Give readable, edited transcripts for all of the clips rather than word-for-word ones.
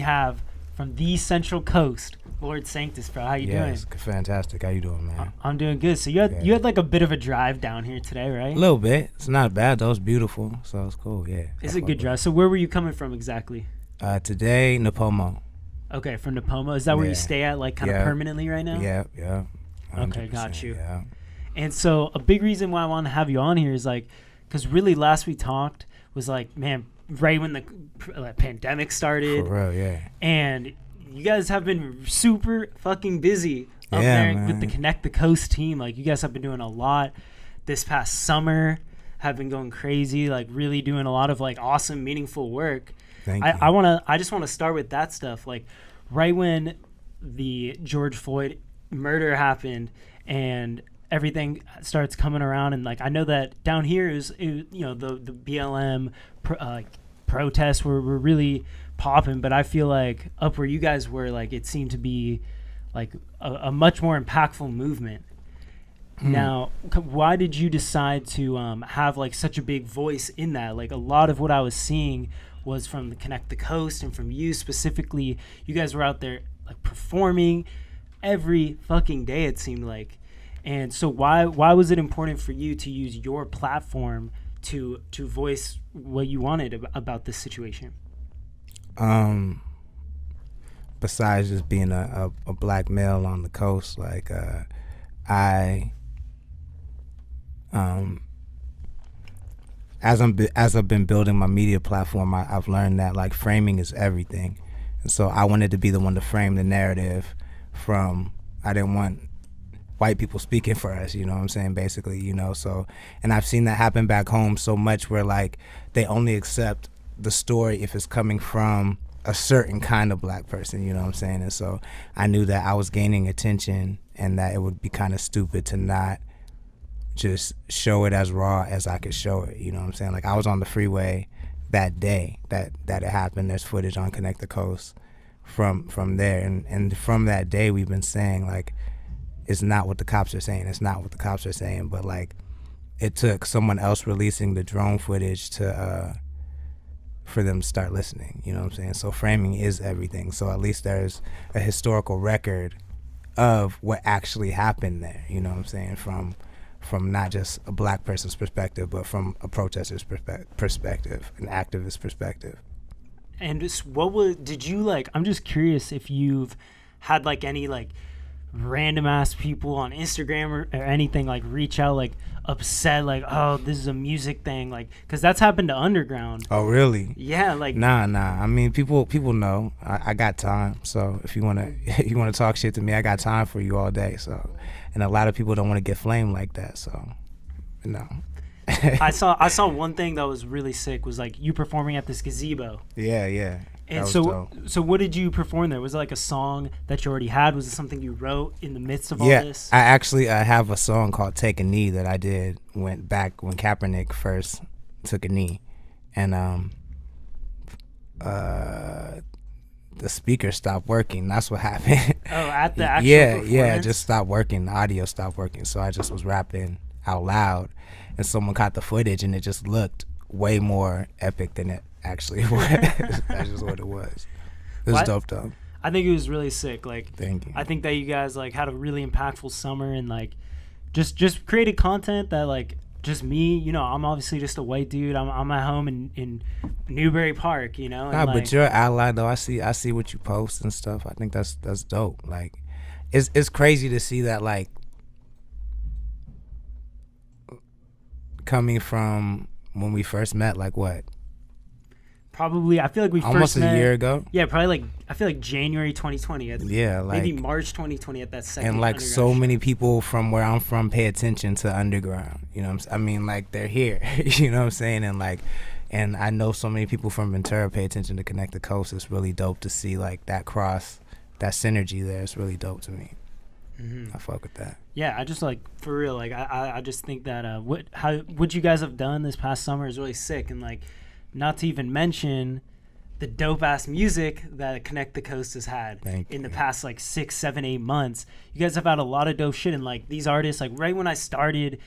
have from the Central Coast, Lord Sanctus, bro. How you doing? Yes, fantastic. How you doing, man? I'm doing good. So you had like a bit of a drive down here today, right? A little bit. It's not bad though. It's beautiful, so it's cool. Yeah. It's a good drive. So where were you coming from exactly? Today, Napomo. Okay, from Napomo. Is that where you stay at, like kind of permanently right now? Yeah. Okay, got you. Yeah. And so a big reason why I want to have you on here is like, because really last we talked was like, man, right when the pandemic started. For real, yeah. And you guys have been super fucking busy up there man. with the Connect the Coast team. Like, you guys have been doing a lot this past summer, have been going crazy, like really doing a lot of like awesome, meaningful work. Thank you. I just want to start with that stuff. Like, right when the George Floyd murder happened and everything starts coming around, and like I know that down here the BLM protests were really popping, but I feel like up where you guys were, like it seemed to be like a much more impactful movement. Now, why did you decide to have like such a big voice in that? Like, a lot of what I was seeing was from the Connect the Coast and from you specifically. You guys were out there like performing every fucking day, it seemed like. And so why was it important for you to use your platform to voice what you wanted about this situation? Besides just being a black male on the coast, like as I've been building my media platform, I've learned that like framing is everything. And so I wanted to be the one to frame the narrative I didn't want white people speaking for us, you know what I'm saying, basically, so, and I've seen that happen back home so much where like they only accept the story if it's coming from a certain kind of black person, you know what I'm saying, and so I knew that I was gaining attention and that it would be kind of stupid to not just show it as raw as I could show it, you know what I'm saying. Like, I was on the freeway that day that it happened. There's footage on Connect the Coast from there, and from that day we've been saying like, it's not what the cops are saying, but like it took someone else releasing the drone footage to for them to start listening, you know what I'm saying. So framing is everything, so at least there's a historical record of what actually happened there, you know what I'm saying, from not just a black person's perspective, but from a protester's perspective, an activist perspective. And just I'm just curious if you've had like any like random ass people on Instagram or anything like reach out like upset, like, oh, this is a music thing, like, because that's happened to Underground. Oh really? Yeah, like nah I mean, people know I got time, so if you want to talk shit to me, I got time for you all day. So, and a lot of people don't want to get flamed like that, so I saw one thing that was really sick was like you performing at this gazebo. Yeah. And so what did you perform there? Was it like a song that you already had? Was it something you wrote in the midst of all this? I actually have a song called Take a Knee that I did back when Kaepernick first took a knee, and the speaker stopped working. That's what happened. Oh, at the actual performance? Yeah, it just stopped working. The audio stopped working, so I just was rapping out loud, and someone caught the footage, and it just looked way more epic than it actually was. That's just what it was. It was dope though. I think it was really sick. Like, thank you. I think that you guys like had a really impactful summer, and like just created content that like just me, I'm obviously just a white dude. I'm at home in Newbury Park, and but you're an ally though. I see what you post and stuff. I think that's dope. Like, it's crazy to see that, like, coming from when we first met, like what? Probably, I feel like we almost first met a year ago. Yeah, probably like I feel like January 2020. Yeah, like maybe March 2020 at that second. And like so many people from where I'm from pay attention to Underground. You know what I'm saying? I mean, like, they're here. You know what I'm saying? And like, and I know so many people from Ventura pay attention to Connect the Coast. It's really dope to see like that synergy there. It's really dope to me. Mm-hmm. I fuck with that. Yeah, I just like, for real, like I just think that what you guys have done this past summer is really sick, and like, not to even mention the dope ass music that Connect the Coast has had in the past like 6, 7, 8 months. You guys have had a lot of dope shit, and like these artists, like right when I started,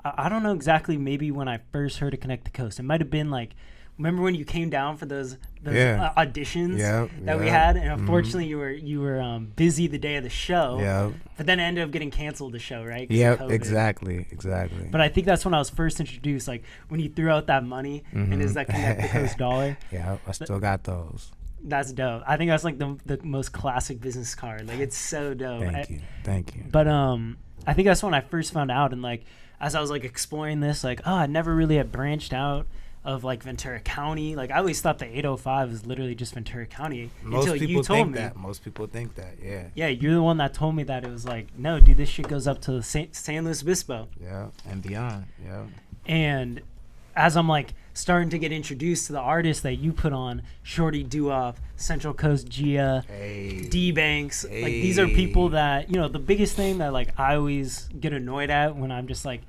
I don't know exactly, maybe when I first heard of Connect the Coast, it might have been like remember when you came down for those Yeah. auditions that we had, and unfortunately you were busy the day of the show. Yeah. But then it ended up getting canceled, the show, right? 'Cause of Yeah, COVID. exactly. But I think that's when I was first introduced, like when you threw out that money and is that Connect the Coast dollar. Yeah, I still got those. That's dope. I think that's like the most classic business card. Like it's so dope. Thank you. But I think that's when I first found out, and like as I was like exploring this, like I never really had branched out of like Ventura County. Like I always thought the 805 was literally just Ventura County until you told me. Most people think that. Yeah. Yeah, you're the one that told me that. It was like, no, dude, this shit goes up to San Luis Obispo. Yeah, and beyond. Yeah. And as I'm like starting to get introduced to the artists that you put on, Shorty Doo-Wop, Central Coast Gia, D-Banks, like these are people that, you know, the biggest thing that like I always get annoyed at when I'm just like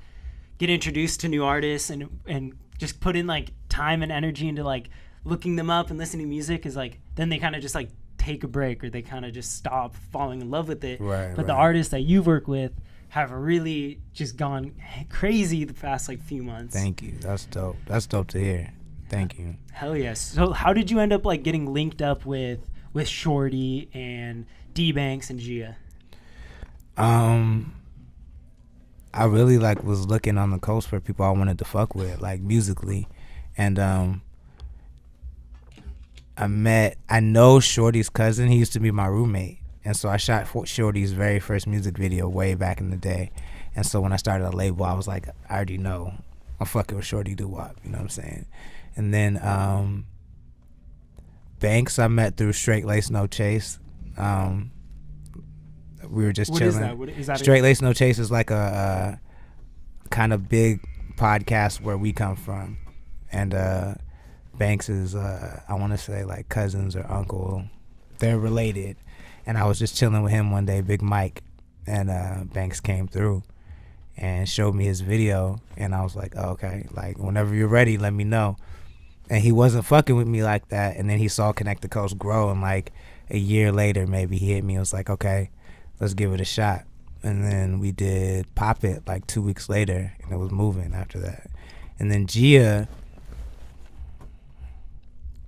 get introduced to new artists and just put in like time and energy into like looking them up and listening to music is like then they kind of just like take a break or they kind of just stop falling in love with it. But the artists that you've worked with have really just gone crazy the past like few months. Thank you. That's dope. That's dope to hear. Thank you. Hell yes. So how did you end up like getting linked up with Shorty and D-Banks and Gia? I really like was looking on the coast for people I wanted to fuck with, like musically, and I know Shorty's cousin. He used to be my roommate, and so I shot Shorty's very first music video way back in the day. And so when I started a label, I was like, I already know I'm fucking with Shorty Doo-Wop, you know what I'm saying? And then Banks I met through Straight Lace No Chase. We were just chilling. What is that? Straight Lace No Chase is like a kind of big podcast where we come from, and Banks is I want to say like cousins or uncle. They're related, and I was just chilling with him one day, Big Mike, and Banks came through and showed me his video, and I was like, oh, okay, like whenever you're ready, let me know. And he wasn't fucking with me like that, and then he saw Connect the Coast grow, and like a year later maybe he hit me and was like, okay, let's give it a shot. And then we did Pop It like 2 weeks later, and it was moving after that. And then Gia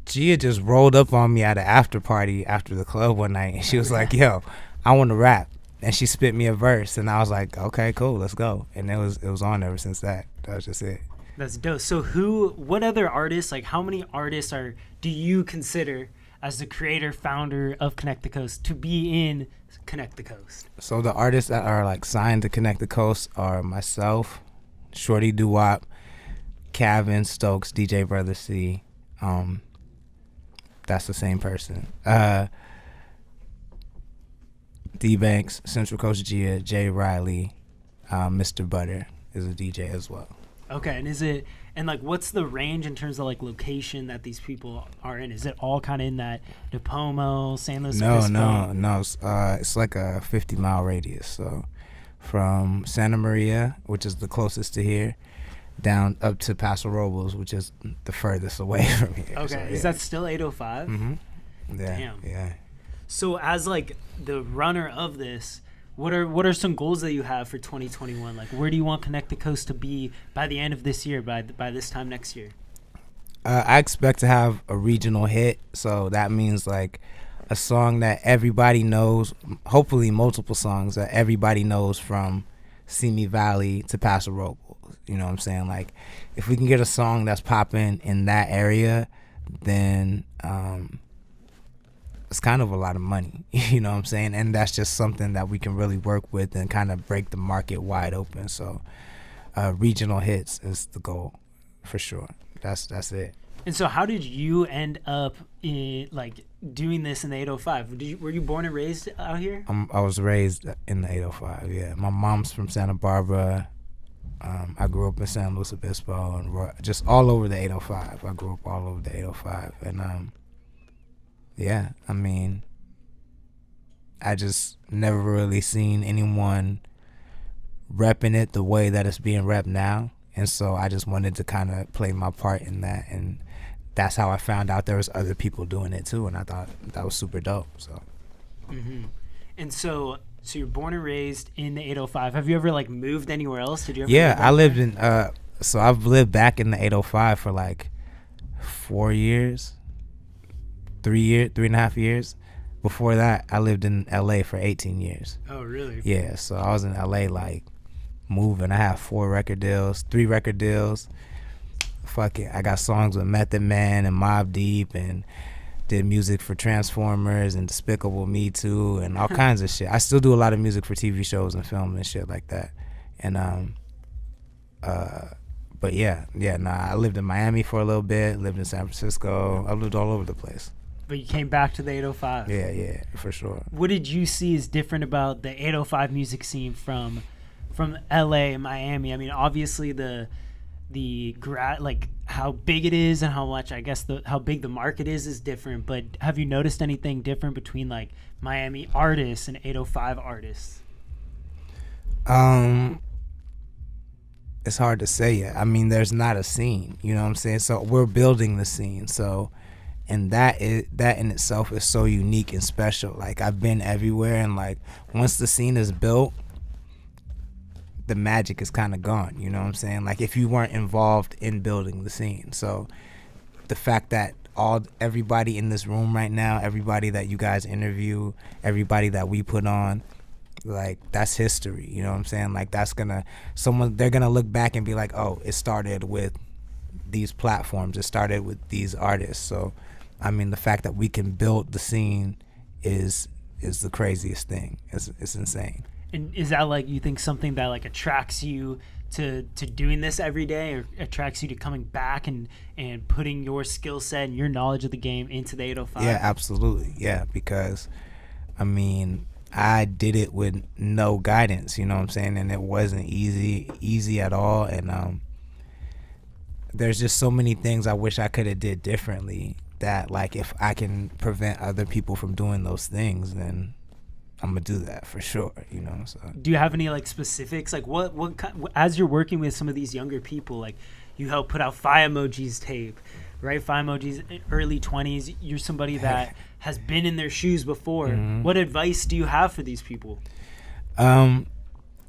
just rolled up on me at an after party after the club one night, and she was like, yo, I want to rap. And she spit me a verse, and I was like, okay, cool, let's go. And it was on ever since that. That was just it. That's dope. So what other artists, like how many artists do you consider as the creator, founder of Connect the Coast to be in Connect the Coast? So the artists that are like signed to Connect the Coast are myself, Shorty Doo-Wop, Calvin Stokes, DJ Brother C. That's the same person. D-Banks, Central Coast Gia, Jay Riley, Mr. Butter is a DJ as well. Okay, and like what's the range in terms of like location that these people are in? Is it all kind of in that DePomo, San Luis Obispo? No. It's like a 50-mile radius. So from Santa Maria, which is the closest to here, down up to Paso Robles, which is the furthest away from here. Okay, so, yeah. Is that still 805? Mm-hmm. Yeah. Damn. Yeah. So as like the runner of this, what are some goals that you have for 2021? Like where do you want Connect the Coast to be by the end of this year, by this time next year? I expect to have a regional hit, so that means like a song that everybody knows, hopefully multiple songs that everybody knows from Simi Valley to Paso Robles. You know what I'm saying? Like if we can get a song that's popping in that area, then it's kind of a lot of money, you know what I'm saying? And that's just something that we can really work with and kind of break the market wide open. So regional hits is the goal for sure. That's it. And so how did you end up like doing this in the 805? Were you born and raised out here? I was raised in the 805, yeah. My mom's from Santa Barbara. I grew up in San Luis Obispo and just all over the 805. I grew up all over the 805. And yeah, I mean, I just never really seen anyone repping it the way that it's being repped now. And so I just wanted to kind of play my part in that. And that's how I found out there was other people doing it too. And I thought that was super dope. So. Mm-hmm. And so you're born and raised in the 805. Have you ever like moved anywhere else? Did you ever? Yeah, I lived in, so I've lived back in the 805 for like 4 years, 3 and a half years. Before that, I lived in LA for 18 years. Oh, really? Yeah, so I was in LA like moving. I had 3 record deals. Fuck it, I got songs with Method Man and Mobb Deep, and did music for Transformers and Despicable Me Too, and all kinds of shit. I still do a lot of music for TV shows and film and shit like that. And but I lived in Miami for a little bit, lived in San Francisco. I lived all over the place. But you came back to the 805. Yeah, for sure. What did you see as different about the 805 music scene from LA and Miami? I mean, obviously like how big it is and how much, I guess, how big the market is different. But have you noticed anything different between like Miami artists and 805 artists? It's hard to say yet. I mean, there's not a scene, you know what I'm saying? So we're building the scene. So, and that in itself is so unique and special. Like, I've been everywhere, and like once the scene is built, the magic is kind of gone, you know what I'm saying? Like, if you weren't involved in building the scene. So the fact that everybody in this room right now, everybody that you guys interview, everybody that we put on, like, that's history, you know what I'm saying? Like, they're gonna look back and be like, oh, it started with these platforms, it started with these artists. So I mean, the fact that we can build the scene is the craziest thing. It's insane. And is that, like, you think something that like attracts you to doing this every day, or attracts you to coming back and putting your skill set and your knowledge of the game into the 805? Yeah, absolutely. Yeah, because I mean, I did it with no guidance, you know what I'm saying? And it wasn't easy at all. And there's just so many things I wish I could have did differently, that like if I can prevent other people from doing those things, then I'm gonna do that for sure, you know. So do you have any like specifics, like what as you're working with some of these younger people, like you help put out Fire Emoji's tape, right? Fire Emoji's early 20s. You're somebody that has been in their shoes before. Mm-hmm. What advice do you have for these people?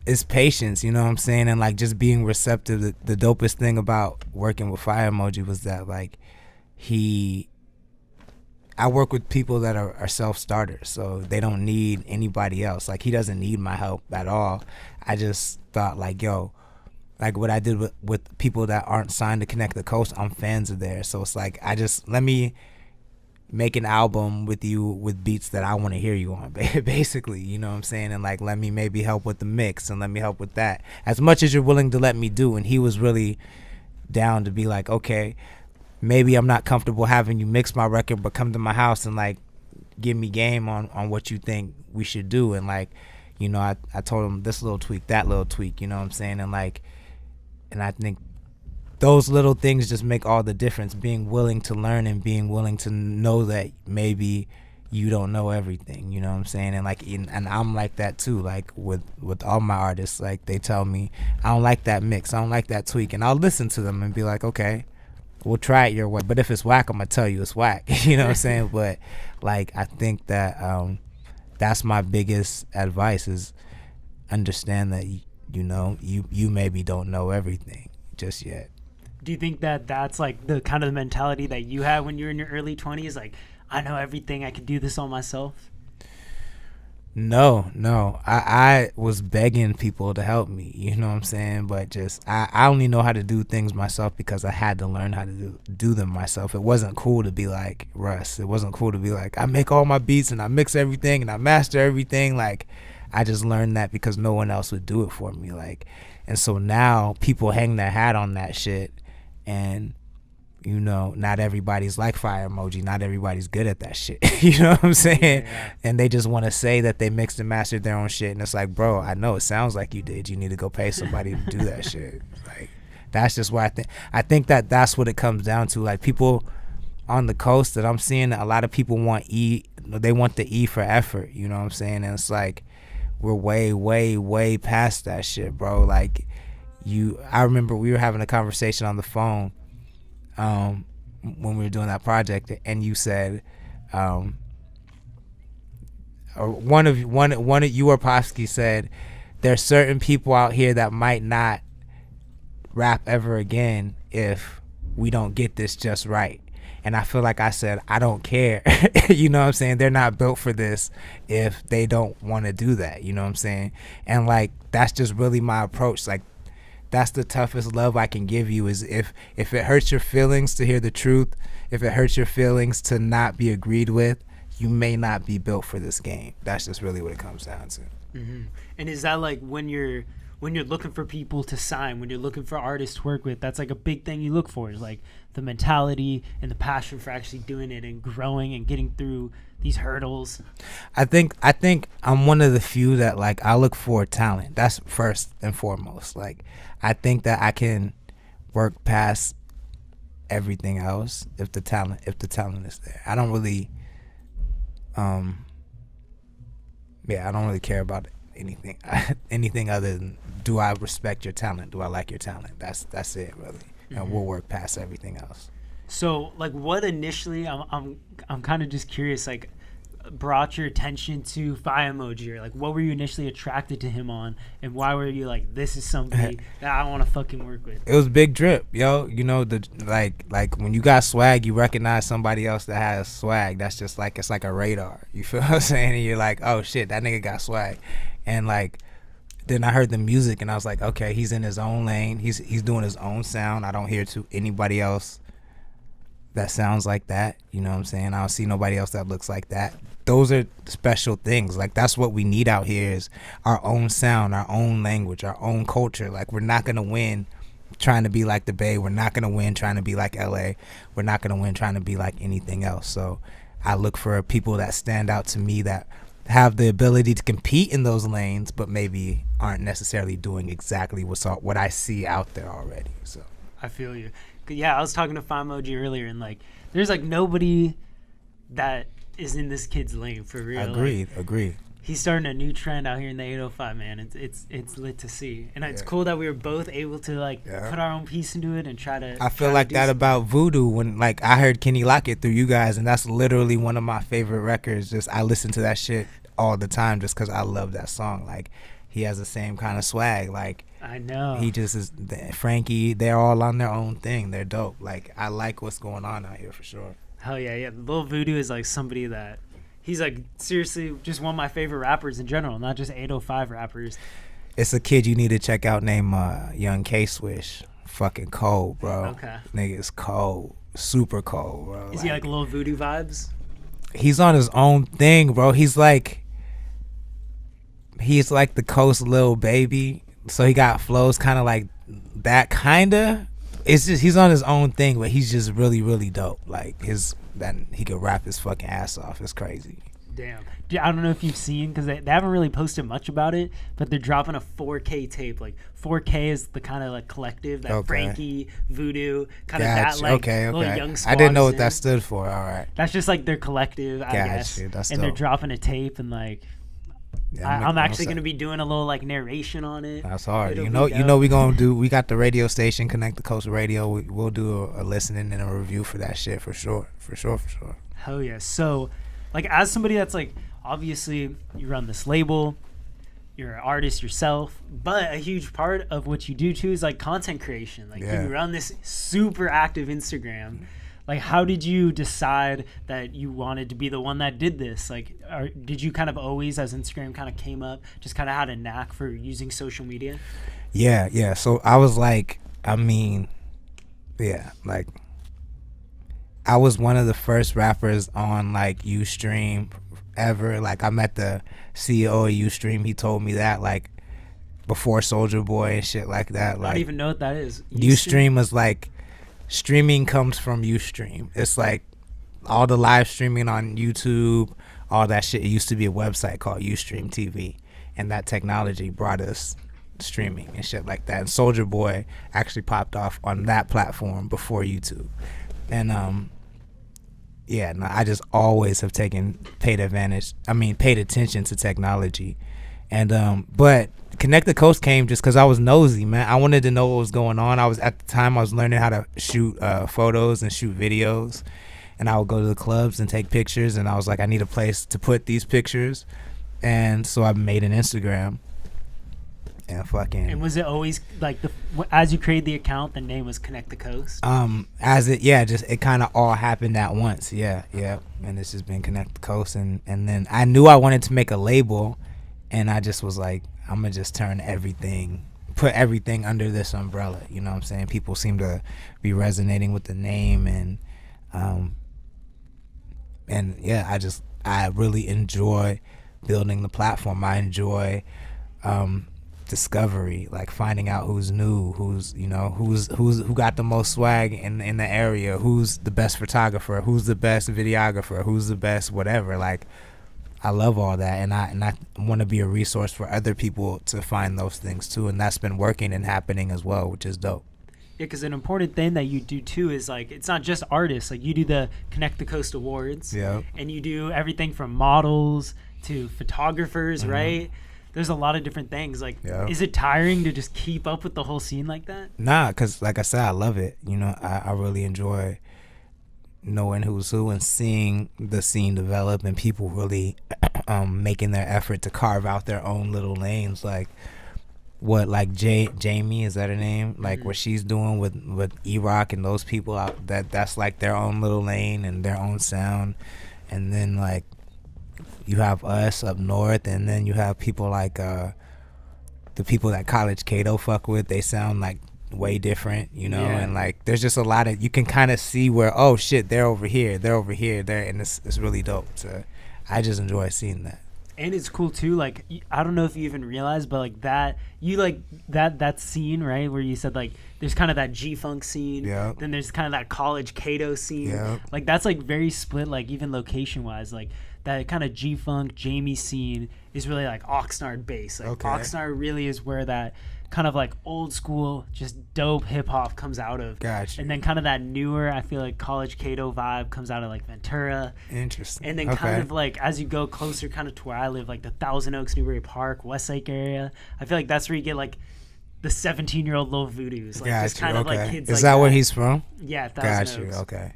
It's patience, you know what I'm saying, and like just being receptive. The dopest thing about working with Fire Emoji was that like I work with people that are self-starters, so they don't need anybody else. Like, he doesn't need my help at all. I just thought, like, yo, like what I did with people that aren't signed to Connect the Coast, I'm fans of theirs. So it's like, let me make an album with you with beats that I want to hear you on, basically, you know what I'm saying? And like, let me maybe help with the mix and let me help with that. As much as you're willing to let me do. And he was really down to be like, okay, maybe I'm not comfortable having you mix my record, but come to my house and like give me game on what you think we should do. And like, you know, I told him this little tweak, that little tweak, you know what I'm saying? And like, and I think those little things just make all the difference, being willing to learn and being willing to know that maybe you don't know everything, you know what I'm saying? And like, and I'm like that too, like with all my artists. Like, they tell me, I don't like that mix, I don't like that tweak, and I'll listen to them and be like, okay, we'll try it your way, but if it's whack, I'm gonna tell you it's whack. You know what I'm saying? But like, I think that that's my biggest advice, is understand that you know you maybe don't know everything just yet. Do you think that that's like the kind of the mentality that you had when you were in your early 20s? Like, I know everything, I can do this on myself? No. I was begging people to help me, you know what I'm saying? But just, I only know how to do things myself because I had to learn how to do them myself. It wasn't cool to be like Russ. It wasn't cool to be like, I make all my beats and I mix everything and I master everything. Like, I just learned that because no one else would do it for me. Like, and so now people hang their hat on that shit, and you know, not everybody's like Fire Emoji. Not everybody's good at that shit. You know what I'm saying? Yeah. And they just want to say that they mixed and mastered their own shit. And it's like, bro, I know it sounds like you did. You need to go pay somebody to do that shit. Like, that's just what I think that that's what it comes down to. Like, people on the coast that I'm seeing, a lot of people want they want the E for effort. You know what I'm saying? And it's like, we're way, way, way past that shit, bro. Like, I remember we were having a conversation on the phone when we were doing that project, and you said, or one of you or Popsky said, there's certain people out here that might not rap ever again if we don't get this just right. And I feel like I said, I don't care. You know what I'm saying? They're not built for this if they don't want to do that. You know what I'm saying? And like, that's just really my approach. Like, that's the toughest love I can give you, is if it hurts your feelings to hear the truth, if it hurts your feelings to not be agreed with, you may not be built for this game. That's just really what it comes down to. Mm-hmm. And is that like when you're looking for people to sign, when you're looking for artists to work with, that's like a big thing you look for, is like the mentality and the passion for actually doing it and growing and getting through these hurdles? I think I'm one of the few that, like, I look for talent. That's first and foremost. Like, I think that I can work past everything else if the talent is there. I don't really I don't really care about anything other than, do I respect your talent? Do I like your talent? That's it, really. And we'll work past everything else. So, like, what initially, I'm kind of just curious, like, brought your attention to Fire Emoji, or like, what were you initially attracted to him on, and why were you like, this is somebody that I want to fucking work with? It was Big Drip, yo. You know, the like when you got swag, you recognize somebody else that has swag. That's just like, it's like a radar. You feel what I'm saying? And you're like, oh shit, that nigga got swag. And like, then I heard the music and I was like, okay, he's in his own lane. He's doing his own sound. I don't hear to anybody else that sounds like that. You know what I'm saying? I don't see nobody else that looks like that. Those are special things. Like, that's what we need out here, is our own sound, our own language, our own culture. Like, we're not gonna win trying to be like the Bay. We're not gonna win trying to be like LA. We're not gonna win trying to be like anything else. So I look for people that stand out to me, that have the ability to compete in those lanes, but maybe aren't necessarily doing exactly what I see out there already. So I feel you. Yeah, I was talking to Famoji earlier, and like, there's like nobody that is in this kid's lane for real. Agreed. He's starting a new trend out here in the 805, man. It's lit to see, and it's cool that we were both able to like put our own piece into it and try to. I feel like that something about Voodoo, when like I heard Kenny Lockett through you guys, and that's literally one of my favorite records. Just, I listen to that shit all the time just because I love that song. Like, he has the same kind of swag. Like, I know he just is. Frankie, they're all on their own thing. They're dope. Like, I like what's going on out here for sure. Hell yeah. Lil Voodoo is like somebody that, he's like seriously just one of my favorite rappers in general, not just 805 rappers. It's a kid you need to check out named Young K-Swish. Fucking cold, bro. Okay. Nigga is cold. Super cold, bro. Is he like Lil Voodoo vibes? He's on his own thing, bro. He's like the Coast Lil Baby. So he got flows kind of like that, kinda. It's just, he's on his own thing, but he's just really, really dope. Like, he could rap his fucking ass off. It's crazy. Damn. I don't know if you've seen, because they haven't really posted much about it, but they're dropping a 4K tape. Like, 4K is the kind of like collective that Frankie, Voodoo, kind of that like little young squad. I didn't know what that stood for. All right. That's just like their collective, I guess. That's and dope. They're dropping a tape, and like, I'm actually going to be doing a little like narration on it. That's hard. You know we going to do, we got the radio station, Connect the Coast Radio. We'll do a listening and a review for that shit for sure. Hell yeah. So, like, as somebody that's like, obviously you run this label, you're an artist yourself, but a huge part of what you do too is like content creation. Like, you run this super active Instagram. Like, how did you decide that you wanted to be the one that did this? Like, did you kind of always, as Instagram kind of came up, just kind of had a knack for using social media? Yeah. So I was like, I was one of the first rappers on like Ustream ever. Like, I met the CEO of Ustream. He told me that, like, before Soulja Boy and shit like that. Like, I don't even know what that is. Ustream was like, streaming comes from Ustream. It's like all the live streaming on YouTube, all that shit. It used to be a website called Ustream TV, and that technology brought us streaming and shit like that. And Soulja Boy actually popped off on that platform before YouTube. And I just always have paid attention to technology. And but Connect the Coast came just because I was nosy, man. I wanted to know what was going on. At the time I was learning how to shoot photos and shoot videos, and I would go to the clubs and take pictures, and I was like, I need a place to put these pictures. And so I made an Instagram, and fucking. And was it always like as you created the account, the name was Connect the Coast? Just it kind of all happened at once. Yeah. And it's just been Connect the Coast, and then I knew I wanted to make a label, and I just was like, I'm gonna just put everything under this umbrella. You know what I'm saying? People seem to be resonating with the name, and yeah, I really enjoy building the platform. I enjoy discovery, like finding out who's new, who got the most swag in the area, who's the best photographer, who's the best videographer, who's the best whatever. Like, I love all that, and I want to be a resource for other people to find those things too, and that's been working and happening as well, which is dope. Yeah, because an important thing that you do too is like, it's not just artists. Like, you do the Connect the Coast Awards, and you do everything from models to photographers, right? There's a lot of different things. Like, is it tiring to just keep up with the whole scene like that? Nah, because like I said, I love it. I really enjoy knowing who's who and seeing the scene develop, and people really making their effort to carve out their own little lanes. Like, Jamie, is that her name? Like, what she's doing with E-Rock and those people out, that's like their own little lane and their own sound. And then like you have us up north, and then you have people like the people that College Cato fuck with. They sound like way different, and like there's just a lot of, you can kind of see where, oh shit, they're over here, and it's really dope. So I just enjoy seeing that. And it's cool too, like, I don't know if you even realize, but like that, you like that scene, right, where you said like there's kind of that G-Funk scene, then there's kind of that College Cato scene, like that's like very split, like even location wise. Like that kind of G-Funk Jamie scene is really like Oxnard based. Like Oxnard really is where that kind of like old school, just dope hip hop comes out of. Gotcha. And then kind of that newer, I feel like College Cato vibe comes out of like Ventura. Interesting. And then kind of like as you go closer kind of to where I live, like the Thousand Oaks, Newbury Park, Westlake area, I feel like that's where you get like the 17-year-old Lil Voodoos. Like just kind of like kids. Is like that where he's from? Yeah, Thousand Oaks. Okay.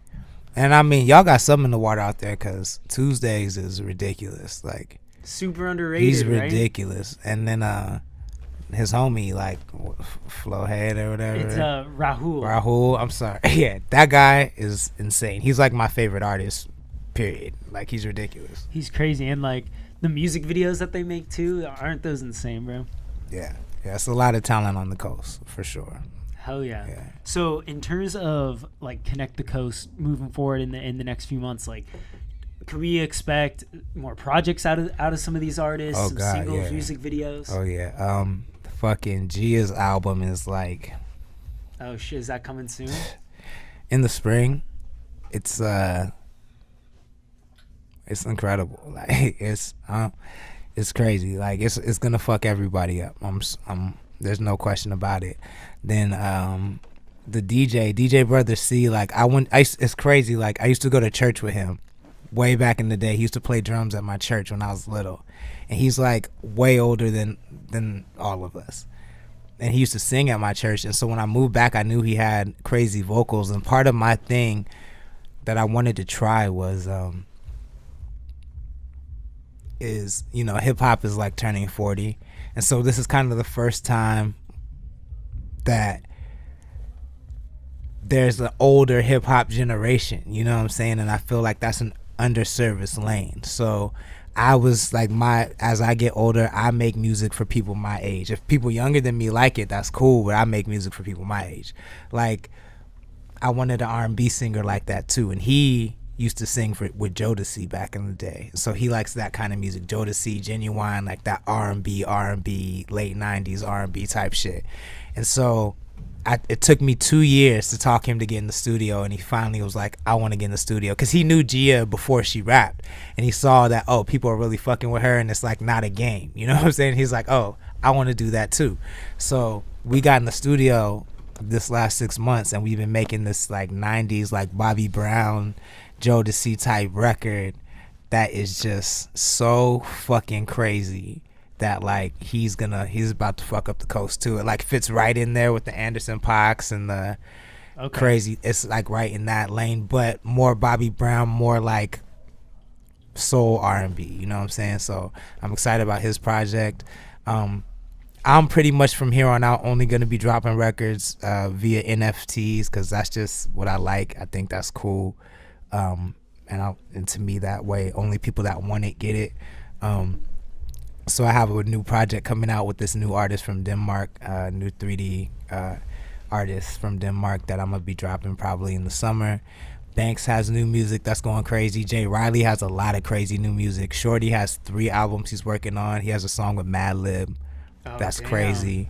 And I mean, y'all got something in the water out there, because Tuesdays is ridiculous. Like, super underrated. He's ridiculous. Right? And then his homie, like Flowhead or whatever. It's Rahul. Rahul, I'm sorry. Yeah, that guy is insane. He's like my favorite artist, period. Like, he's ridiculous. He's crazy. And like the music videos that they make too, aren't those insane, bro? Yeah, it's a lot of talent on the coast, for sure. Hell yeah. So in terms of like Connect the Coast moving forward in the next few months, like, can we expect more projects out of some of these artists? Oh, some God, singles, music videos? Oh yeah. Fucking Gia's album is like, oh shit, is that coming soon? In the spring. It's incredible. Like, it's crazy. Like, it's gonna fuck everybody up. There's no question about it. Then the DJ Brother C, like, it's crazy. Like, I used to go to church with him way back in the day. He used to play drums at my church when I was little, and he's like way older than all of us. And he used to sing at my church, and so when I moved back, I knew he had crazy vocals. And part of my thing that I wanted to try was hip hop is like turning 40, and so this is kind of the first time that there's an older hip hop generation, you know what I'm saying? And I feel like that's an underserviced lane. So I was like, as I get older, I make music for people my age. If people younger than me like it, that's cool, but I make music for people my age. Like, I wanted an R&B singer like that too, and he used to sing with Jodeci back in the day. So he likes that kind of music, Jodeci, Genuine, like that R&B, late 90s R&B type shit. And so it took me 2 years to talk him to get in the studio, and he finally was like, I want to get in the studio, because he knew Gia before she rapped, and he saw that, oh, people are really fucking with her, and it's like not a game, you know what I'm saying? He's like, oh, I want to do that too. So we got in the studio this last 6 months, and we've been making this like 90s like Bobby Brown, Jodeci type record that is just so fucking crazy that like he's about to fuck up the coast too. It like fits right in there with the Anderson Paaks and the crazy. It's like right in that lane, but more Bobby Brown, more like soul R&B, you know what I'm saying? So I'm excited about his project. I'm pretty much from here on out only going to be dropping records via NFTs because that's just what I like. I think that's cool. And to me that way, only people that want it get it. So I have a new project coming out with this new artist from Denmark, new 3D artist from Denmark that I'm going to be dropping probably in the summer. Banks has new music that's going crazy. Jay Riley has a lot of crazy new music. Shorty has 3 albums he's working on. He has a song with Madlib. That's crazy.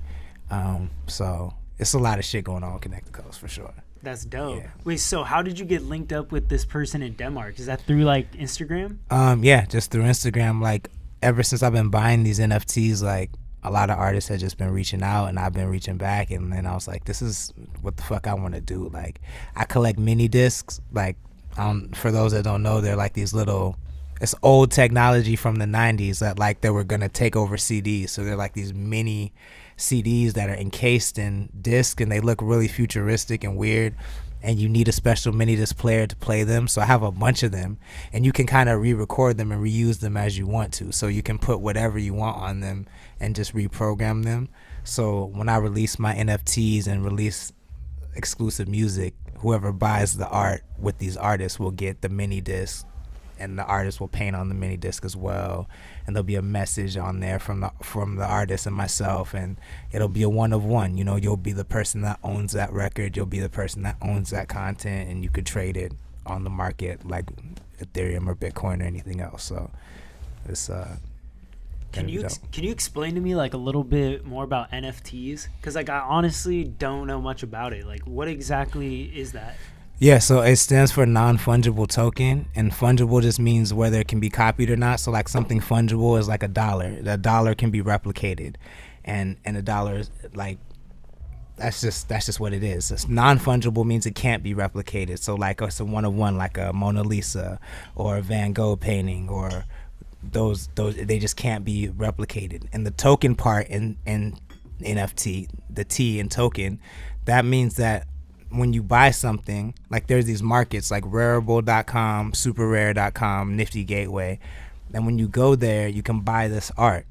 So it's a lot of shit going on with Connect the Coast for sure. That's dope. Yeah. Wait, so how did you get linked up with this person in Denmark? Is that through like Instagram? Yeah, just through Instagram. Like ever since I've been buying these NFTs, like a lot of artists have just been reaching out and I've been reaching back, and then I was like, this is what the fuck I want to do. Like I collect mini discs. Like for those that don't know, they're like these little, it's old technology from the 90s that like they were gonna take over CDs. So they're like these mini CDs that are encased in disc and they look really futuristic and weird, and you need a special mini disc player to play them. So I have a bunch of them, and you can kind of re-record them and reuse them as you want to. So you can put whatever you want on them and just reprogram them. So when I release my NFTs and release exclusive music, whoever buys the art with these artists will get the mini disc, and the artist will paint on the mini disc as well, and there'll be a message on there from the artist and myself, and it'll be a one of one. You know, you'll be the person that owns that record, you'll be the person that owns that content, and you could trade it on the market like Ethereum or Bitcoin or anything else. So it's Can you explain to me like a little bit more about NFTs? Because like I honestly don't know much about it. Like what exactly is that? Yeah, so it stands for non-fungible token, and fungible just means whether it can be copied or not. So like something fungible is like a dollar. The dollar can be replicated, and a dollar is like that's just what it is. It's non-fungible means it can't be replicated. So like it's a one of one, like a Mona Lisa or a Van Gogh painting, or those they just can't be replicated. And the token part in NFT, the T in token, that means that when you buy something, like there's these markets like Rareable.com, SuperRare.com, Nifty Gateway, and when you go there, you can buy this art.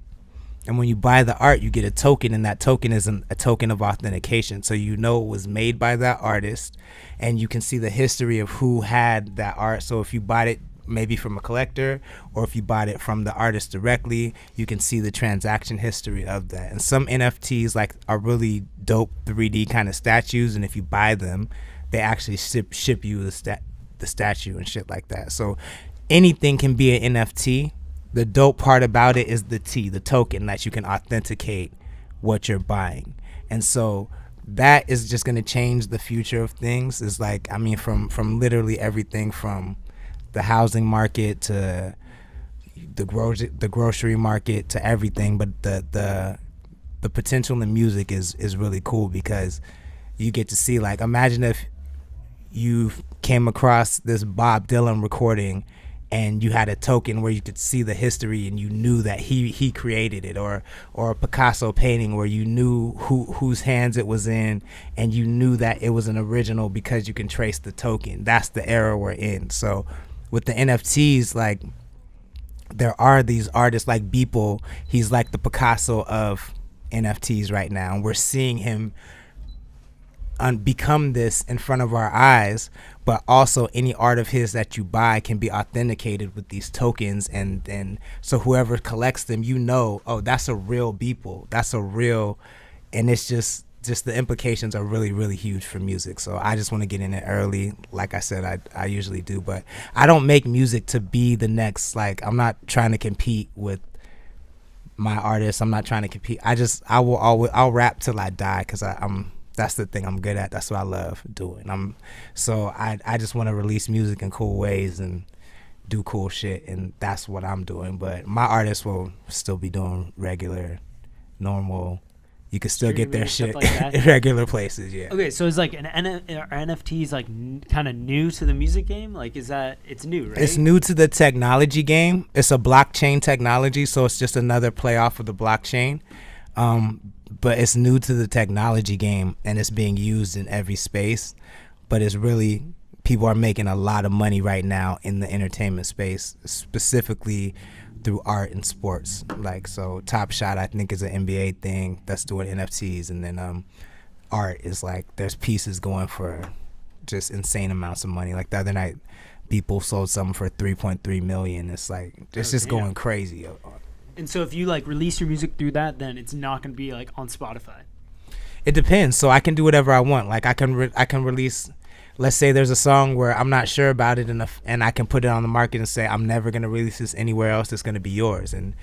And when you buy the art, you get a token, and that token is a token of authentication. So you know it was made by that artist, and you can see the history of who had that art. So if you bought it maybe from a collector, or if you bought it from the artist directly, you can see the transaction history of that. And some NFTs like are really dope 3D kind of statues, and if you buy them, they actually ship you the statue and shit like that. So anything can be an NFT. The dope part about it is the T, the token, that you can authenticate what you're buying. And so that is just going to change the future of things. Is like, I mean, from literally everything from the housing market to the grocery market to everything. But the potential in music is really cool, because you get to see, like, imagine if you came across this Bob Dylan recording and you had a token where you could see the history and you knew that he created it, or a Picasso painting where you knew whose hands it was in, and you knew that it was an original because you can trace the token. That's the era we're in. So with the NFTs, like, there are these artists like Beeple. He's like the Picasso of NFTs right now, and we're seeing him become this in front of our eyes. But also any art of his that you buy can be authenticated with these tokens, and so whoever collects them, you know, oh, that's a real Beeple, that's a real, and it's just the implications are really, really huge for music. So I just want to get in it early. Like I said, I usually do, but I don't make music to be the next, like, I'm not trying to compete with my artists. I'm not trying to compete. I'll rap till I die, because that's the thing I'm good at. That's what I love doing. I just want to release music in cool ways and do cool shit, and that's what I'm doing. But my artists will still be doing regular, normal. You can still get their shit like in regular places, yeah. Okay, so it's like an NFT is like kind of new to the music game? Like, is that, it's new, right? It's new to the technology game. It's a blockchain technology, so it's just another play off of the blockchain. But it's new to the technology game, and it's being used in every space. But it's really, people are making a lot of money right now in the entertainment space, specifically through art and sports. Like, so Top Shot, I think, is an NBA thing that's doing NFTs, and then art is like there's pieces going for just insane amounts of money. Like the other night, people sold something for 3.3 million. It's like it's just going crazy. And so if you like release your music through that, then it's not going to be like on Spotify. It depends. So I can do whatever I want. Like I can release. Let's say there's a song where I'm not sure about it enough, and I can put it on the market and say I'm never gonna release this anywhere else. It's gonna be yours, and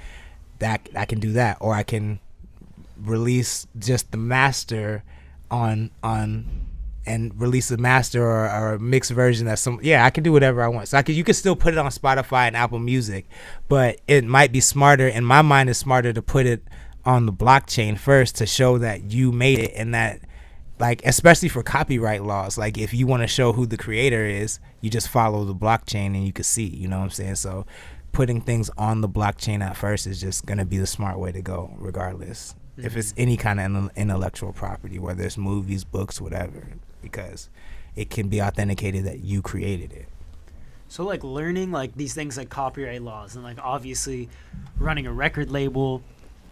that I can do that. Or I can release just the master on and release a master or a mixed version. I can do whatever I want. So you can still put it on Spotify and Apple Music, but it might be smarter. In my mind, it's smarter to put it on the blockchain first to show that you made it, and that. Like, especially for copyright laws, like if you want to show who the creator is, you just follow the blockchain and you can see, you know what I'm saying? So putting things on the blockchain at first is just going to be the smart way to go, regardless. Mm-hmm. If it's any kind of intellectual property, whether it's movies, books, whatever, because it can be authenticated that you created it. So like learning like these things like copyright laws and like obviously running a record label,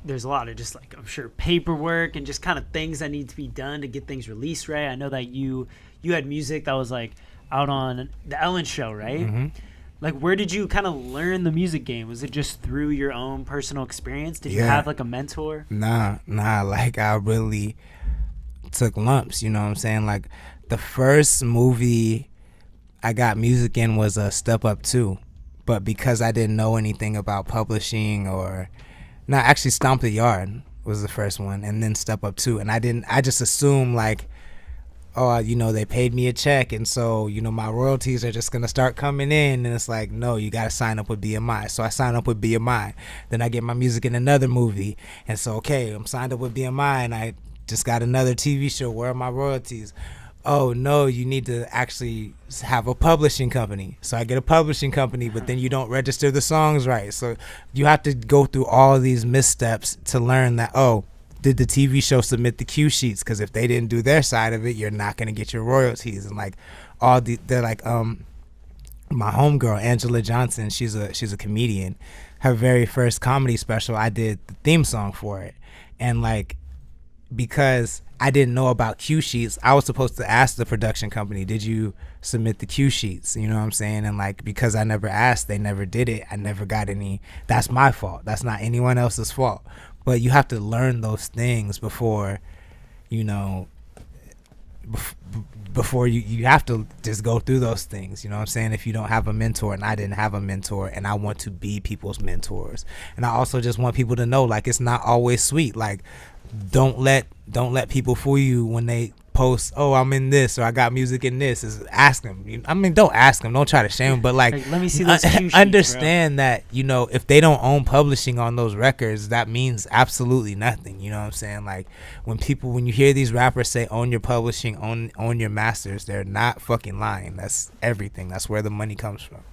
there's a lot of just like I'm sure paperwork and just kind of things that need to be done to get things released right. I know that you had music that was like out on the Ellen Show, right? Mm-hmm. Like where did you kind of learn the music game? Was it just through your own personal experience? Did you have like a mentor? Nah, like I really took lumps, you know what I'm saying? Like the first movie I got music in was Step Up 2, but because I didn't know anything about publishing or no, actually Stomp the Yard was the first one, and then Step Up 2. And I just assumed like, oh, they paid me a check, and so, my royalties are just going to start coming in. And it's like, no, you got to sign up with BMI. So I signed up with BMI. Then I get my music in another movie. And so, okay, I'm signed up with BMI, and I just got another TV show. Where are my royalties? Oh, no, you need to actually have a publishing company. So I get a publishing company, but then you don't register the songs right. So you have to go through all these missteps to learn that, oh, did the TV show submit the cue sheets? Because if they didn't do their side of it, you're not going to get your royalties. And like they're like, my homegirl, Angela Johnson, she's a comedian. Her very first comedy special, I did the theme song for it. And like, because I didn't know about cue sheets, I was supposed to ask the production company, did you submit the cue sheets? You know what I'm saying? And like, because I never asked, they never did it. I never got any. That's my fault. That's not anyone else's fault. But you have to learn those things before, before you have to just go through those things. You know what I'm saying? If you don't have a mentor, and I didn't have a mentor, and I want to be people's mentors. And I also just want people to know, like, it's not always sweet. Like, don't let people fool you when they post, oh, I'm in this, or I got music in this. Is ask them. I mean, don't ask them. Don't try to shame them. But like let me see those cue sheets, understand that if they don't own publishing on those records, that means absolutely nothing. You know what I'm saying? Like when you hear these rappers say own your publishing, own your masters, they're not fucking lying. That's everything. That's where the money comes from.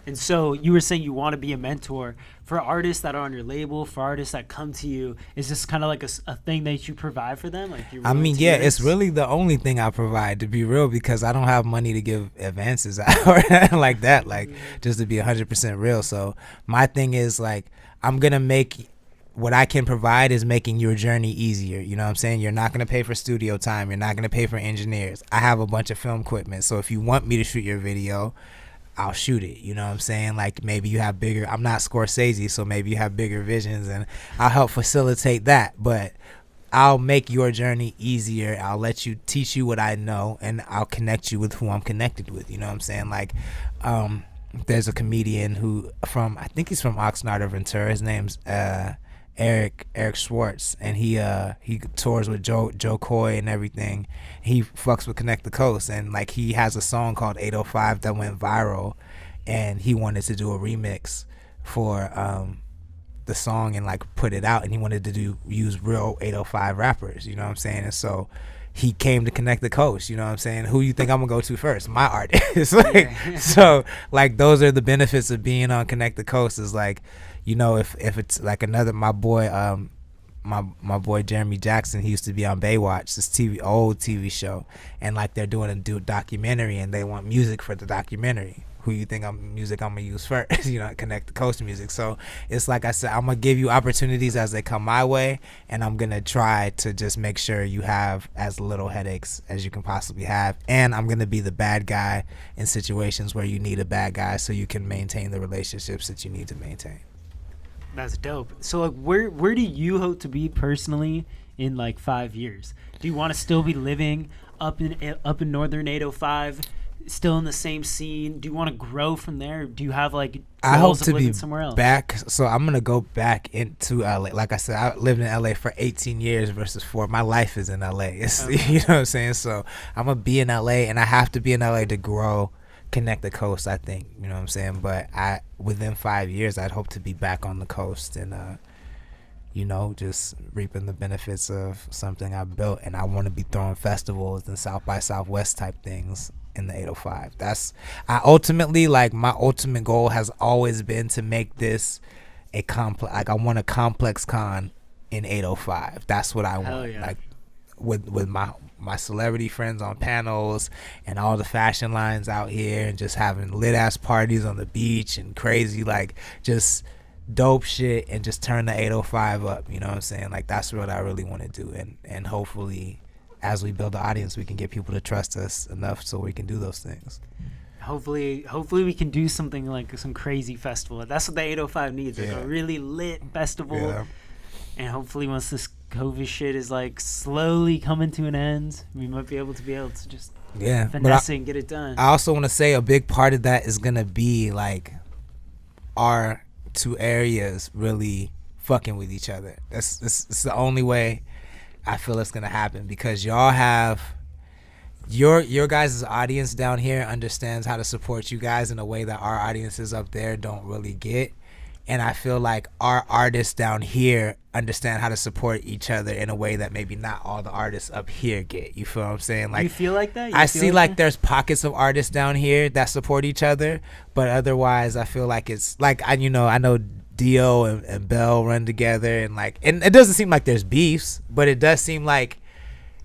And so you were saying you want to be a mentor for artists that are on your label, for artists that come to you. Is this kind of like a thing that you provide for them? Like it's really the only thing I provide, to be real, because I don't have money to give advances out or anything like that, like just to be 100% real. So my thing is like, I'm going to make what I can provide is making your journey easier. You know what I'm saying? You're not going to pay for studio time. You're not going to pay for engineers. I have a bunch of film equipment. So if you want me to shoot your video, I'll shoot it. You know what I'm saying? Like maybe you have I'm not Scorsese, so maybe you have bigger visions, and I'll help facilitate that. But I'll make your journey easier. I'll teach you what I know, and I'll connect you with who I'm connected with. You know what I'm saying? Like, there's a comedian I think he's from Oxnard or Ventura. His name's Eric Schwartz, and he tours with Joe Coy and everything. He fucks with Connect the Coast, and like he has a song called 805 that went viral, and he wanted to do a remix for the song and like put it out, and he wanted to use real 805 rappers, you know what I'm saying? And so he came to Connect the Coast, you know what I'm saying? Who you think I'm gonna go to first? My artist. So like those are the benefits of being on Connect the Coast, is like, if it's like my boy Jeremy Jackson, he used to be on Baywatch, this old TV show, and like they're doing a documentary, and they want music for the documentary. who you think I'm gonna use first. Connect the coast music. So it's like I said, I'm gonna give you opportunities as they come my way, and I'm gonna try to just make sure you have as little headaches as you can possibly have. And I'm gonna be the bad guy in situations where you need a bad guy, so you can maintain the relationships that you need to maintain. That's dope. So like, where do you hope to be personally in like 5 years? Do you want to still be living up in northern 805, still in the same scene? Do you want to grow from there? Do you have like I hope goals of to living be somewhere else? back. So I'm gonna go back into LA. Like I said, I lived in LA for 18 years versus 4. My life is in LA. It's, Okay. you know what I'm saying? So I'm gonna be in LA, and I have to be in LA to grow, connect the coast, I think. You know what I'm saying? But within 5 years, I'd hope to be back on the coast and just reaping the benefits of something I built. And I want to be throwing festivals and South by Southwest type things in the 805. My ultimate goal has always been to make this a complex. Like, I want a complex con in 805. That's what I want. Hell yeah. Like with my celebrity friends on panels and all the fashion lines out here, and just having lit ass parties on the beach and crazy, like, just dope shit, and just turn the 805 up. You know what I'm saying? Like, that's what I really want to do. And hopefully, as we build the audience, we can get people to trust us enough so we can do those things. Hopefully we can do something like some crazy festival. That's what the 805 needs, like a really lit festival. Yeah. And hopefully once this COVID shit is like slowly coming to an end, we might be able to just finesse it and get it done. I also want to say a big part of that is going to be like our two areas really fucking with each other. It's the only way I feel it's going to happen, because y'all have your guys' audience down here understands how to support you guys in a way that our audiences up there don't really get. And I feel like our artists down here understand how to support each other in a way that maybe not all the artists up here get. You feel what I'm saying? Like, you feel like that? I see like there's pockets of artists down here that support each other, but otherwise I feel like it's like, I know Dio and Bell run together, and it doesn't seem like there's beefs, but it does seem like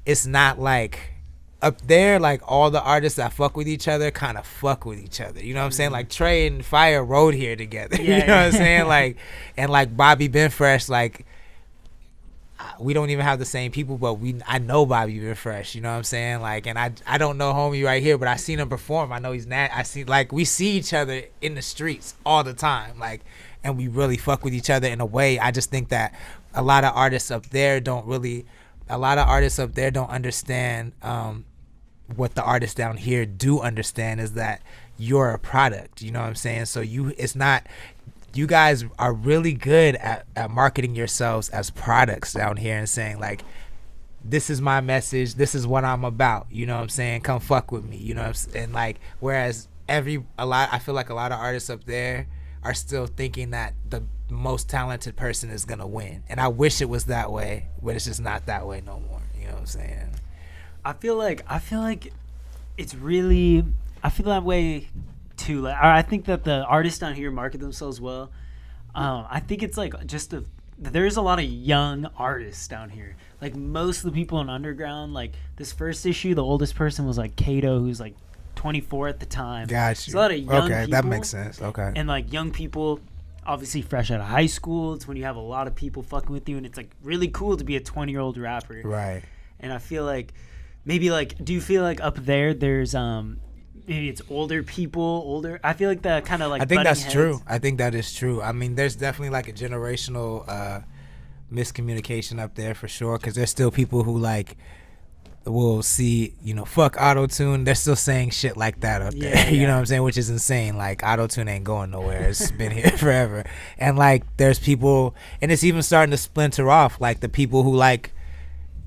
it's not like up there, like all the artists that fuck with each other kind of fuck with each other. You know what I'm saying? Like Trey and Fire rode here together. Yeah, you know what I'm saying? Like, and like Bobby Benfresh, like, we don't even have the same people, but I know Bobby Benfresh. You know what I'm saying? Like, and I don't know homie right here, but I seen him perform. I know he's not. We see each other in the streets all the time. Like, and we really fuck with each other in a way. I just think that a lot of artists up there don't understand what the artists down here do understand, is that you're a product. You know what I'm saying? So you guys are really good at marketing yourselves as products down here and saying like, this is my message, this is what I'm about. You know what I'm saying? Come fuck with me. You know what I'm saying? And like, whereas I feel like a lot of artists up there are still thinking that the most talented person is gonna win. And I wish it was that way, but it's just not that way no more. You know what I'm saying? I feel like it's really, I feel that way too. Like, I think that the artists down here market themselves well. I think it's like there's a lot of young artists down here. Like, most of the people in underground, like this first issue, the oldest person was like Kato, who's like 24 at the time. Got you. There's a lot of young people. That makes sense. Okay. And like young people, obviously fresh out of high school. It's when you have a lot of people fucking with you, and it's like really cool to be a 20-year-old rapper. Right. And I feel like maybe like, do you feel like up there's maybe it's older people, I feel like that kind of like, I think that's heads. true. I think that is true. I mean, there's definitely like a generational miscommunication up there for sure, because there's still people who like will see, fuck auto-tune. They're still saying shit like that up there. Yeah. You know what I'm saying? Which is insane. Like, auto-tune ain't going nowhere. It's been here forever. And like, there's people, and it's even starting to splinter off. Like, the people who like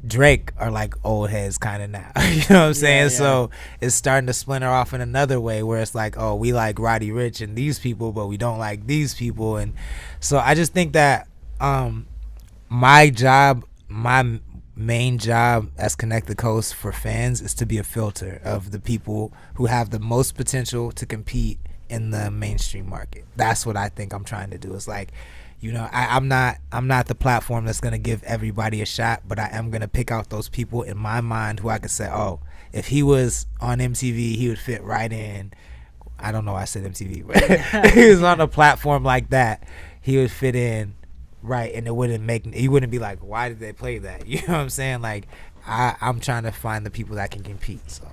Drake are like old heads kind of now. You know what I'm saying? Yeah. So it's starting to splinter off in another way, where it's like, oh, we like Roddy Ricch and these people, but we don't like these people. And so I just think that my main job as Connect the Coast for fans is to be a filter of the people who have the most potential to compete in the mainstream market. That's what I think I'm trying to do. It's like, I'm not the platform that's gonna give everybody a shot, but I am gonna pick out those people in my mind who I could say, oh, if he was on MTV, he would fit right in. I don't know why I said MTV, but he was on a platform like that, he would fit in right, and he wouldn't be like, why did they play that? You know what I'm saying? Like, I'm trying to find the people that can compete. So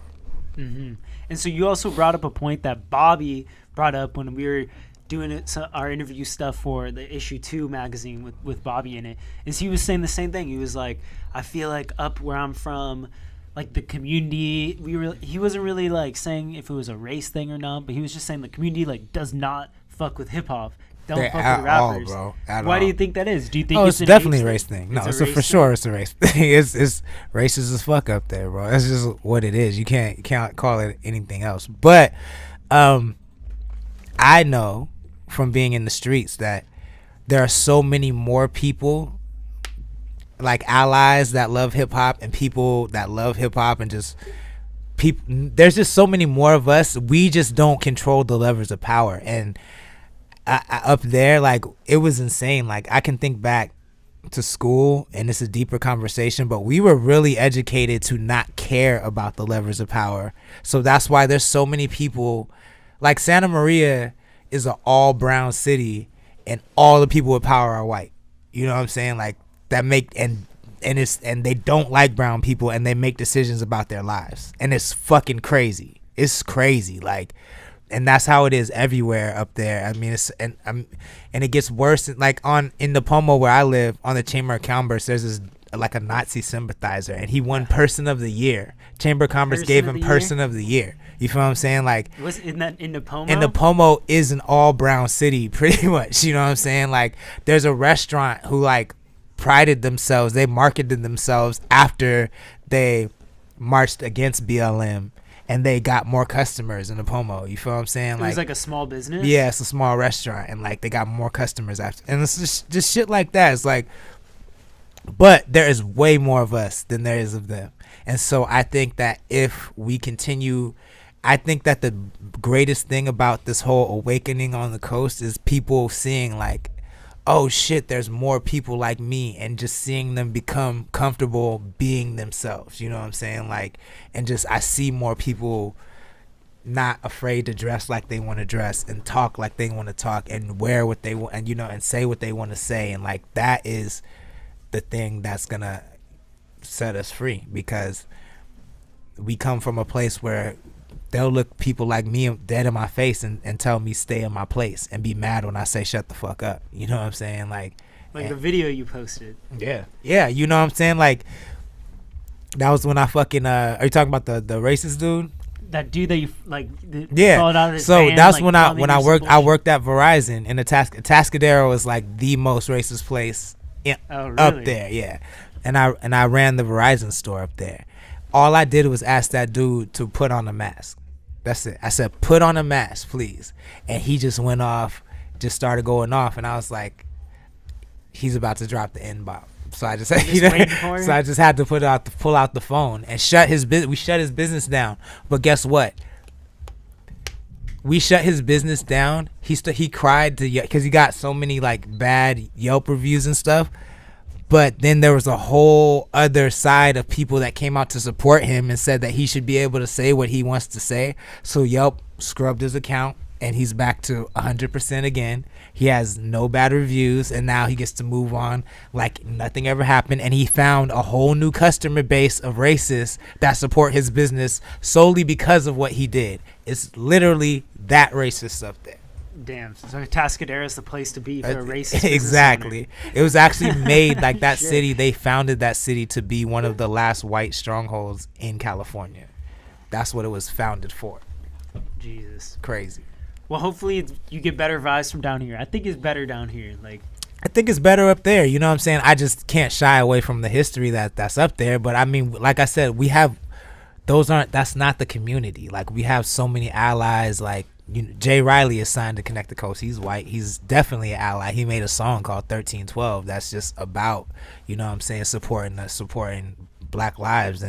Mm-hmm. And so you also brought up a point that Bobby brought up when we were doing it, so our interview stuff for the issue 2 magazine with Bobby in it, is he was saying the same thing. He was like, I feel like up where I'm from, like the community, he wasn't really like saying if it was a race thing or not, but he was just saying the community like does not fuck with hip hop. Don't fuck with rappers. Bro, Why do you think that is? Do you think it's definitely a race thing? No, it's for sure it's a race thing. It's racist as fuck up there, bro. That's just what it is. You can't call it anything else. But I know from being in the streets that there are so many more people, like allies that love hip hop and people that love hip hop, and just people. There's just so many more of us. We just don't control the levers of power. And up there, like, it was insane. Like, I can think back to school, and it's a deeper conversation, but we were really educated to not care about the levers of power. So that's why there's so many people. Like, Santa Maria is an all brown city, and all the people with power are white. You know what I'm saying? Like, that and they don't like brown people, and they make decisions about their lives, and it's fucking crazy. It's crazy. Like, and that's how it is everywhere up there. I mean, and it gets worse. Like, in the Pomo where I live, on the Chamber of Commerce, there's this like a Nazi sympathizer, and he won Person of the Year. Chamber of Commerce gave him Person of the Year. You feel what I'm saying? Like, was in the Pomo? And the Pomo is an all brown city, pretty much. You know what I'm saying? Like, there's a restaurant who like prided themselves. They marketed themselves after they marched against BLM. And they got more customers in the Pomo. You feel what I'm saying? It was like a small business? Yeah, it's a small restaurant. And, like, they got more customers after. And it's just shit like that. It's like, but there is way more of us than there is of them. And so I think that if we continue, I think that the greatest thing about this whole awakening on the coast is people seeing, like, oh shit, there's more people like me, and just seeing them become comfortable being themselves. You know what I'm saying? Like, and just I see more people not afraid to dress like they want to dress, and talk like they want to talk, and wear what they want, and and say what they want to say. And like, that is the thing that's gonna set us free, because we come from a place where they'll look people like me dead in my face and tell me stay in my place, and be mad when I say shut the fuck up. You know what I'm saying? Like the video you posted. Yeah. You know what I'm saying? Like, that was when I fucking are you talking about the racist dude? That dude that you like? Yeah. Out of his so van, that's like, when I worked at Verizon, and the Tascadero was like the most racist place up there. Yeah. And I ran the Verizon store up there. All I did was ask that dude to put on a mask. That's it. I said, put on a mask, please. And he just went off, just started going off. And I was like, he's about to drop the N-bomb. So I just had to pull out the phone and shut his business. We shut his business down. But guess what? We shut his business down. He cried because he got so many like bad Yelp reviews and stuff. But then there was a whole other side of people that came out to support him and said that he should be able to say what he wants to say. So Yelp scrubbed his account, and he's back to 100% again. He has no bad reviews, and now he gets to move on like nothing ever happened. And he found a whole new customer base of racists that support his business solely because of what he did. It's literally that racist up there. Damn, so Tascadero is the place to be for a racist. Exactly. It was actually made like that city. They founded that city to be one of the last white strongholds in California. That's what it was founded for. Jesus, crazy. Well, hopefully you get better vibes from down here. I think it's better down here. Like, I think it's better up there. You know what I'm saying? I just can't shy away from the history that's up there. But I mean, like I said, that's not the community. Like, we have so many allies. Like, Jay Riley is signed to Connect the Coast. He's white. He's definitely an ally. He made a song called 1312 that's just about, you know what I'm saying, supporting black lives.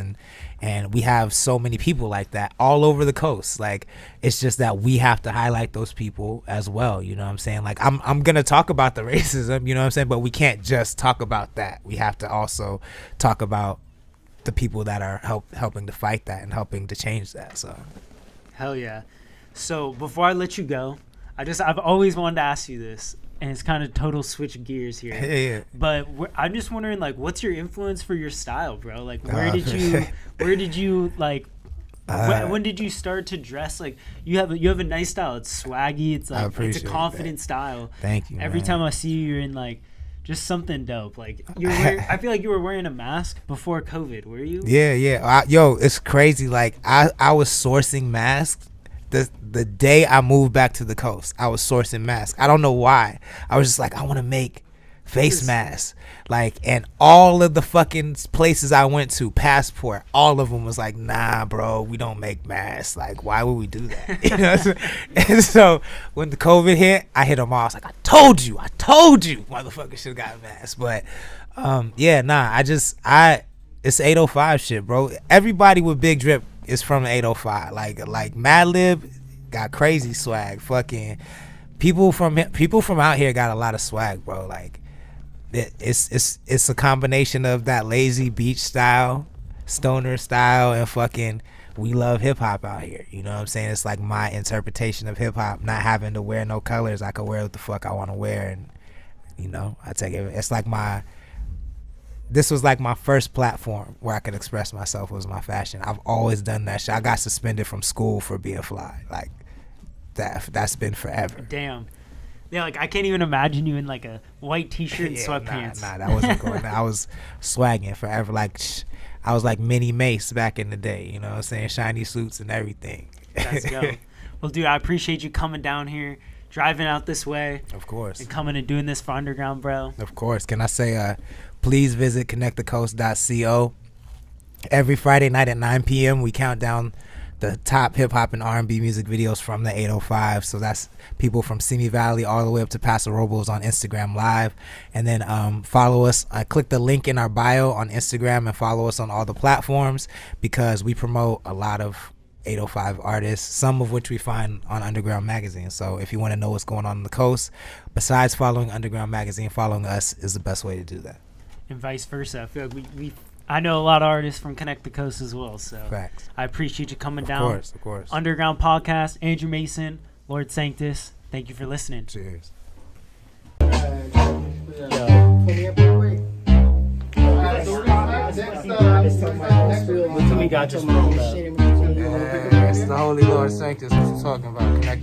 And we have so many people like that all over the coast. Like, it's just that we have to highlight those people as well. You know what I'm saying? Like, I'm going to talk about the racism, you know what I'm saying? But we can't just talk about that. We have to also talk about the people that are helping to fight that and helping to change that. So, hell yeah. So before I let you go, I've always wanted to ask you this, and it's kind of total switch gears here. Yeah. But I'm just wondering, like, what's your influence for your style, bro? Like, where did you like? When did you start to dress? Like, you have a nice style. It's swaggy. It's like it's a confident style. Thank you. Every time I see you, you're in like just something dope. Like I feel like you were wearing a mask before COVID. Were you? Yeah. It's crazy. Like I was sourcing masks. The day I moved back to the coast, I was sourcing masks. I don't know why. I was just like, I want to make face masks. Like, and all of the fucking places I went to, Passport, all of them was like, nah, bro, we don't make masks. Like, why would we do that? You know what I'm saying? And so when the COVID hit, I hit them all. I was like, I told you, motherfuckers should have got masks. But it's 805 shit, bro. Everybody with Big Drip is from 805. Like Madlib got crazy swag. Fucking people from out here got a lot of swag, bro. Like it's a combination of that lazy beach style, stoner style, and fucking we love hip hop out here. You know what I'm saying? It's like my interpretation of hip hop, not having to wear no colors. I could wear what the fuck I want to wear, and you know, I take it. It's like this was like my first platform where I could express myself, was my fashion. I've always done that shit. I got suspended from school for being fly. Like that's been forever. Damn. Yeah, like I can't even imagine you in like a white t-shirt and sweatpants. Nah, that wasn't going. I was swagging forever. Like I was like Mini Mace back in the day. You know what I'm saying? Shiny suits and everything. Let's go. Well, dude, I appreciate you coming down here, driving out this way. Of course. And coming and doing this for Underground, bro. Of course. Can I say, please visit connectthecoast.co. Every Friday night at 9 p.m. we count down the top hip hop and R&B music videos from the 805. So that's people from Simi Valley all the way up to Paso Robles on Instagram Live. And then follow us. Click the link in our bio on Instagram and follow us on all the platforms, because we promote a lot of 805 artists, some of which we find on Underground Magazine. So if you want to know what's going on the coast, besides following Underground Magazine, following us is the best way to do that. And vice versa. I feel like I know a lot of artists from Connect the Coast as well. So facts. I appreciate you coming down. Of course. Underground Podcast, Andrew Mason, Lorde Sanctus. Thank you for listening. Cheers. We got just rolled up. It's the Holy Lorde Sanctus. What you talking about? Connect